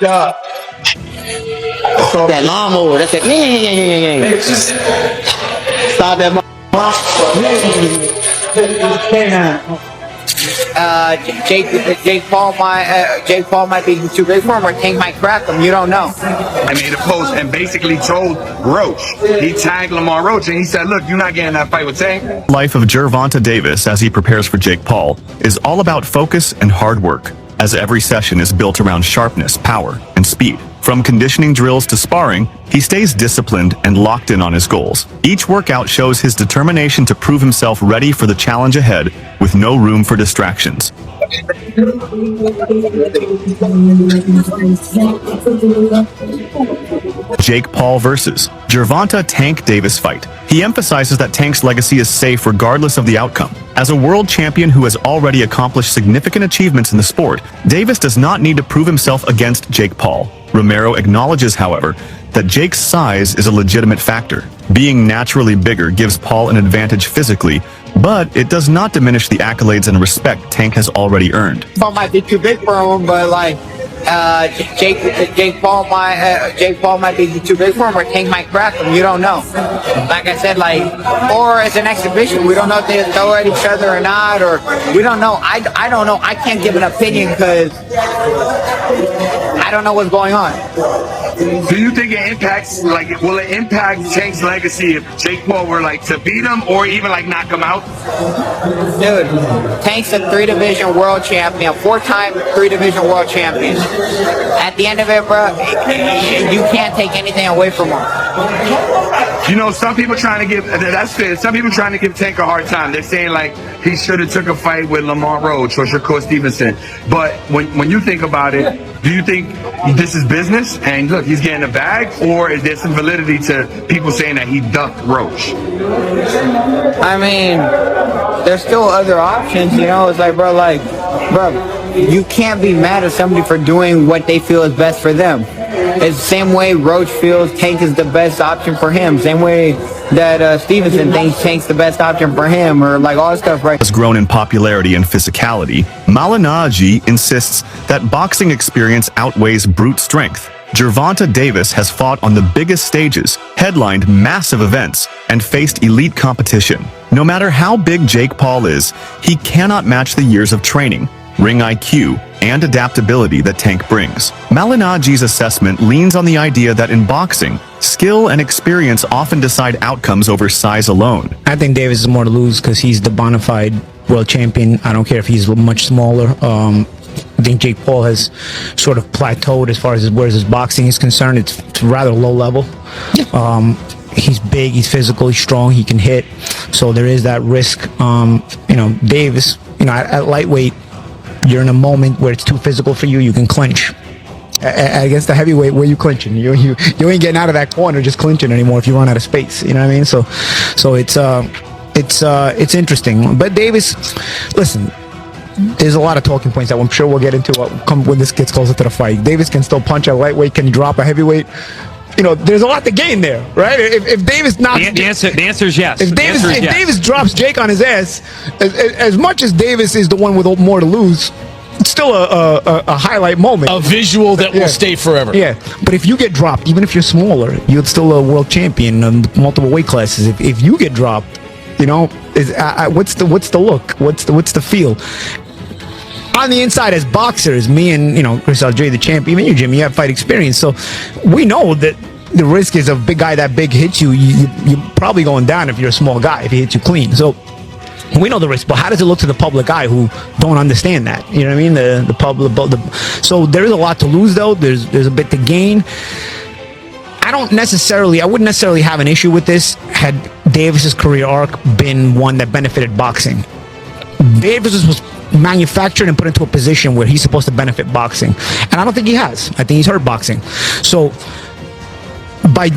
Yeah. That lawnmower. That's it. Stop that. Jake Paul might be too big for him, or Tank might crack him. You don't know. I made a post and basically told Roach. He tagged Lamar Roach and he said, "Look, you're not getting that fight with Tank." Life of Gervonta Davis as he prepares for Jake Paul is all about focus and hard work, as every session is built around sharpness, power, and speed. From conditioning drills to sparring, he stays disciplined and locked in on his goals. Each workout shows his determination to prove himself ready for the challenge ahead, with no room for distractions. Jake Paul versus Gervonta Tank Davis fight. He emphasizes that Tank's legacy is safe regardless of the outcome. As a world champion who has already accomplished significant achievements in the sport, Davis does not need to prove himself against Jake Paul. Romero acknowledges, however, that Jake's size is a legitimate factor. Being naturally bigger gives Paul an advantage physically, but it does not diminish the accolades and respect Tank has already earned. Paul might be too big for him, but like Jake Paul might be too big for him, or Tank might crack him. You don't know. Like I said, or as an exhibition, we don't know if they throw at each other or not, or we don't know. I don't know. I can't give an opinion because I don't know what's going on. Do you think it impacts, will it impact Tank's legacy if Jake Paul were to beat him or even knock him out? Dude, Tank's a 3-division world champion, 4-time 3-division world champion. At the end of it, bro, you can't take anything away from him. You know, some people trying to give, that's fair, some people trying to give Tank a hard time. They're saying he should have took a fight with Lamar Roach or Shakur Stevenson. But when you think about it, do you think this is business and look, he's getting a bag, or is there some validity to people saying that he ducked Roach? I mean, there's still other options, you know. It's bro, you can't be mad at somebody for doing what they feel is best for them. It's the same way Roach feels Tank is the best option for him. Same way that Stevenson thinks Tank's the best option for him, or all this stuff, right? Has grown in popularity and physicality, Malignaggi insists that boxing experience outweighs brute strength. Gervonta Davis has fought on the biggest stages, headlined massive events, and faced elite competition. No matter how big Jake Paul is, he cannot match the years of training, ring IQ, and adaptability that Tank brings. Malignaggi's assessment leans on the idea that in boxing, skill and experience often decide outcomes over size alone. I think Davis is more to lose because he's the bona fide world champion. I don't care if he's much smaller. I think Jake Paul has sort of plateaued as far as where his boxing is concerned. It's rather low level. He's big, he's physical, he's strong, he can hit. So there is that risk. Davis, at lightweight, you're in a moment where it's too physical for you. You can clinch. Against the heavyweight, where you clinching? You ain't getting out of that corner just clinching anymore if you run out of space. You know what I mean? So it's interesting. But Davis, listen, there's a lot of talking points that I'm sure we'll get into when this gets closer to the fight. Davis can still punch a lightweight, can drop a heavyweight. There's a lot to gain there, right? If Davis knocks... The answer is yes. If Davis drops Jake on his ass, as much as Davis is the one with more to lose, it's still a highlight moment. A visual that will stay forever. Yeah, but if you get dropped, even if you're smaller, you're still a world champion in multiple weight classes. If you get dropped, what's the look? What's the feel? On the inside, as boxers, me and Chris Algieri, the champion, even you, Jimmy, you have fight experience, so we know that the risk is a big guy that big hits you. You're probably going down if you're a small guy if he hits you clean. So we know the risk, but how does it look to the public eye who don't understand that? You know what I mean? The public. So there is a lot to lose, though. There's a bit to gain. I wouldn't necessarily have an issue with this had Davis's career arc been one that benefited boxing. Davis was manufactured and put into a position where he's supposed to benefit boxing, and I don't think he has. I think he's hurt boxing. So by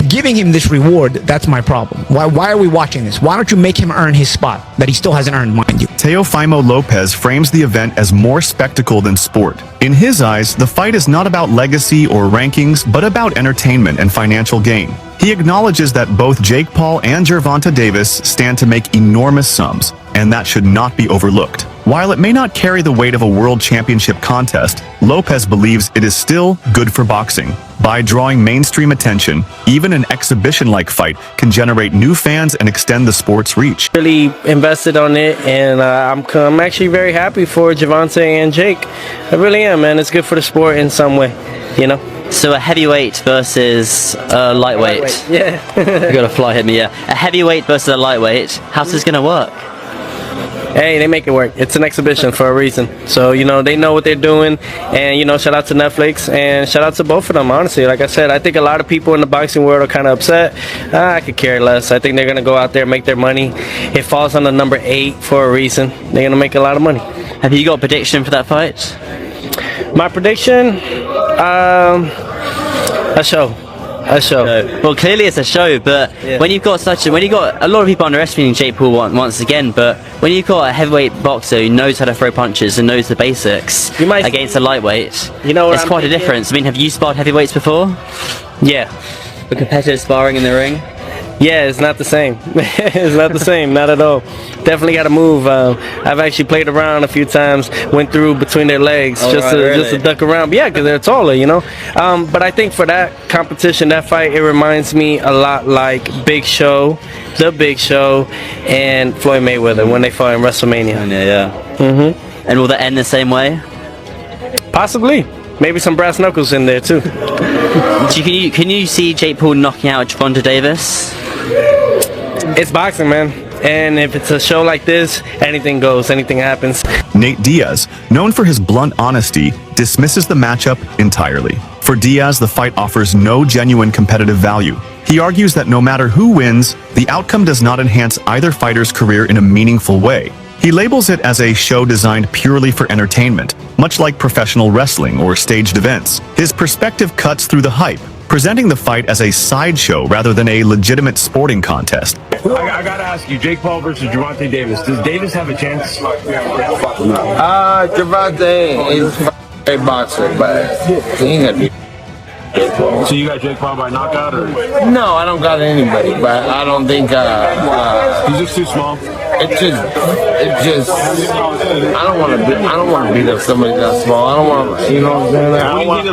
giving him this reward, that's my problem. Why are we watching this? Why don't you make him earn his spot that he still hasn't earned, mind you? Teofimo Lopez frames the event as more spectacle than sport. In his eyes, the fight is not about legacy or rankings, but about entertainment and financial gain. He acknowledges that both Jake Paul and Gervonta Davis stand to make enormous sums, and that should not be overlooked. While it may not carry the weight of a world championship contest, Lopez believes it is still good for boxing. By drawing mainstream attention, even an exhibition-like fight can generate new fans and extend the sport's reach. Really invested on it, and I'm actually very happy for Gervonta and Jake. I really am, man. It's good for the sport in some way, you know. So a heavyweight versus a lightweight. Yeah. You got a fly hit me, yeah. A heavyweight versus a lightweight. How's this gonna work? Hey, they make it work. It's an exhibition for a reason. So, you know, they know what they're doing. And, you know, shout out to Netflix and shout out to both of them, honestly. Like I said, I think a lot of people in the boxing world are kind of upset. I could care less. I think they're going to go out there and make their money. It falls on the number 8 for a reason. They're going to make a lot of money. Have you got a prediction for that fight? My prediction? A show. A show. Well, clearly it's a show, but when you've got a lot of people underestimating Jake Paul once again, but when you've got a heavyweight boxer who knows how to throw punches and knows the basics against a lightweight, it's quite a difference. I mean, have you sparred heavyweights before? Yeah. For competitive sparring in the ring? Yeah, it's not the same. It's not the same, not at all. Definitely got to move. I've actually played around a few times, went through between their legs just to duck around. But yeah, because they're taller, you know. But I think for that competition, that fight, it reminds me a lot like The Big Show, and Floyd Mayweather when they fought in WrestleMania. Yeah. And will that end the same way? Possibly. Maybe some brass knuckles in there too. Can you see Jake Paul knocking out Gervonta Davis? It's boxing, man. And if it's a show like this, anything goes, anything happens. Nate Diaz, known for his blunt honesty, dismisses the matchup entirely. For Diaz, the fight offers no genuine competitive value. He argues that no matter who wins, the outcome does not enhance either fighter's career in a meaningful way. He labels it as a show designed purely for entertainment, much like professional wrestling or staged events. His perspective cuts through the hype, presenting the fight as a sideshow rather than a legitimate sporting contest. I gotta ask you, Jake Paul versus Gervonta Davis. Does Davis have a chance? Gervonta is a great boxer, but he ain't gonna be. So you got Jake Paul by knockout, or? No, I don't got anybody, but I don't think He's just too small. It just. I don't want to beat up somebody that small. I don't want to, you know what I'm saying?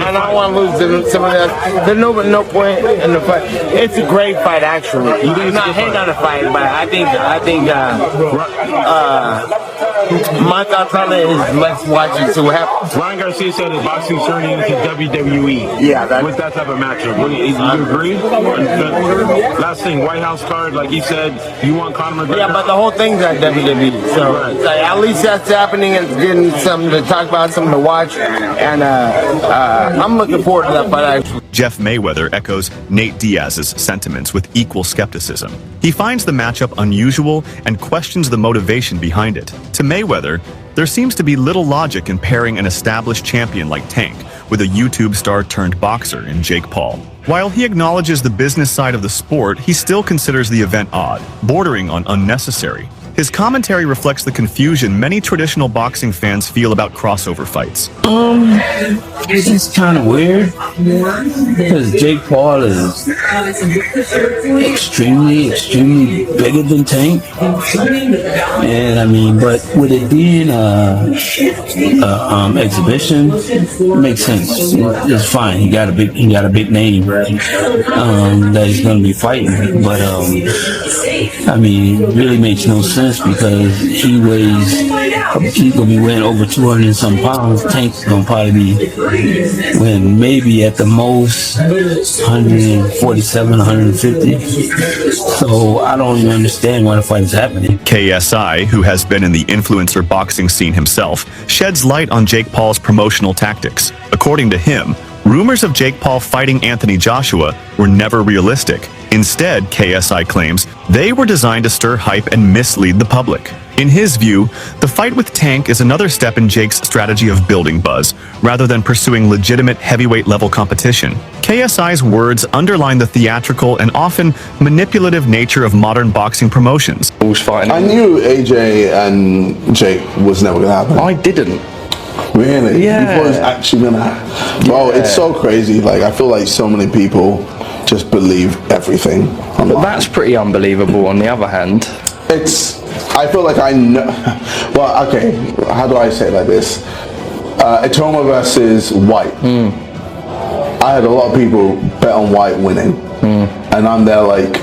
I don't want to lose to somebody that. There's no point in the fight. It's a great fight, actually. I'm not hating on the fight, but I think. My thoughts on it is let's watch it, see what happens. Ryan Garcia said that boxing's turning into WWE. Yeah, with that type of matchup. You agree? Last thing, White House card, like he said, you want Conor McGregor? Yeah, but the whole thing's at WWE, so like, at least that's happening and getting something to talk about, something to watch, and I'm looking forward to that fight actually. Jeff Mayweather echoes Nate Diaz's sentiments with equal skepticism. He finds the matchup unusual and questions the motivation behind it. To Mayweather, there seems to be little logic in pairing an established champion like Tank with a YouTube star turned boxer in Jake Paul. While he acknowledges the business side of the sport, he still considers the event odd, bordering on unnecessary. His commentary reflects the confusion many traditional boxing fans feel about crossover fights. It's just kind of weird because Jake Paul is extremely bigger than Tank, and I mean, but with it being exhibition, it makes sense. It's fine. He got a big name that he's going to be fighting, but I mean, it really makes no sense because he's gonna be weighing over 200 and some pounds. Tank's gonna probably be weighing maybe at the most 147, 150. So I don't even understand why the fight is happening. KSI, who has been in the influencer boxing scene himself, sheds light on Jake Paul's promotional tactics. According to him, rumors of Jake Paul fighting Anthony Joshua were never realistic. Instead, KSI claims, they were designed to stir hype and mislead the public. In his view, the fight with Tank is another step in Jake's strategy of building buzz, rather than pursuing legitimate heavyweight-level competition. KSI's words underline the theatrical and often manipulative nature of modern boxing promotions. I knew AJ and Jake was never going to happen. I didn't. Really? Yeah. You thought it was actually going to happen? Bro, it's so crazy. Like, I feel like so many people just believe everything online. But that's pretty unbelievable on the other hand. It's I feel like I know. Well, okay. How do I say it like this? Itoma versus White. I had a lot of people bet on White winning, and I'm there like,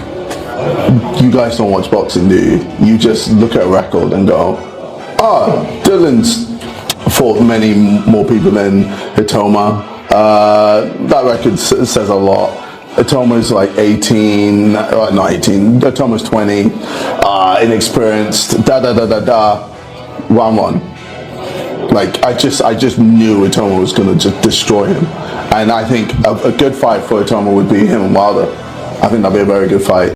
you guys don't watch boxing, do you? You just look at a record and go, oh, Dylan's fought many more people than Itoma. That record says a lot. Itoma's like 18, not 18. Itoma's 20, inexperienced. Round one. Like I just knew Itoma was gonna just destroy him, and I think a good fight for Itoma would be him and Wilder. I think that'd be a very good fight.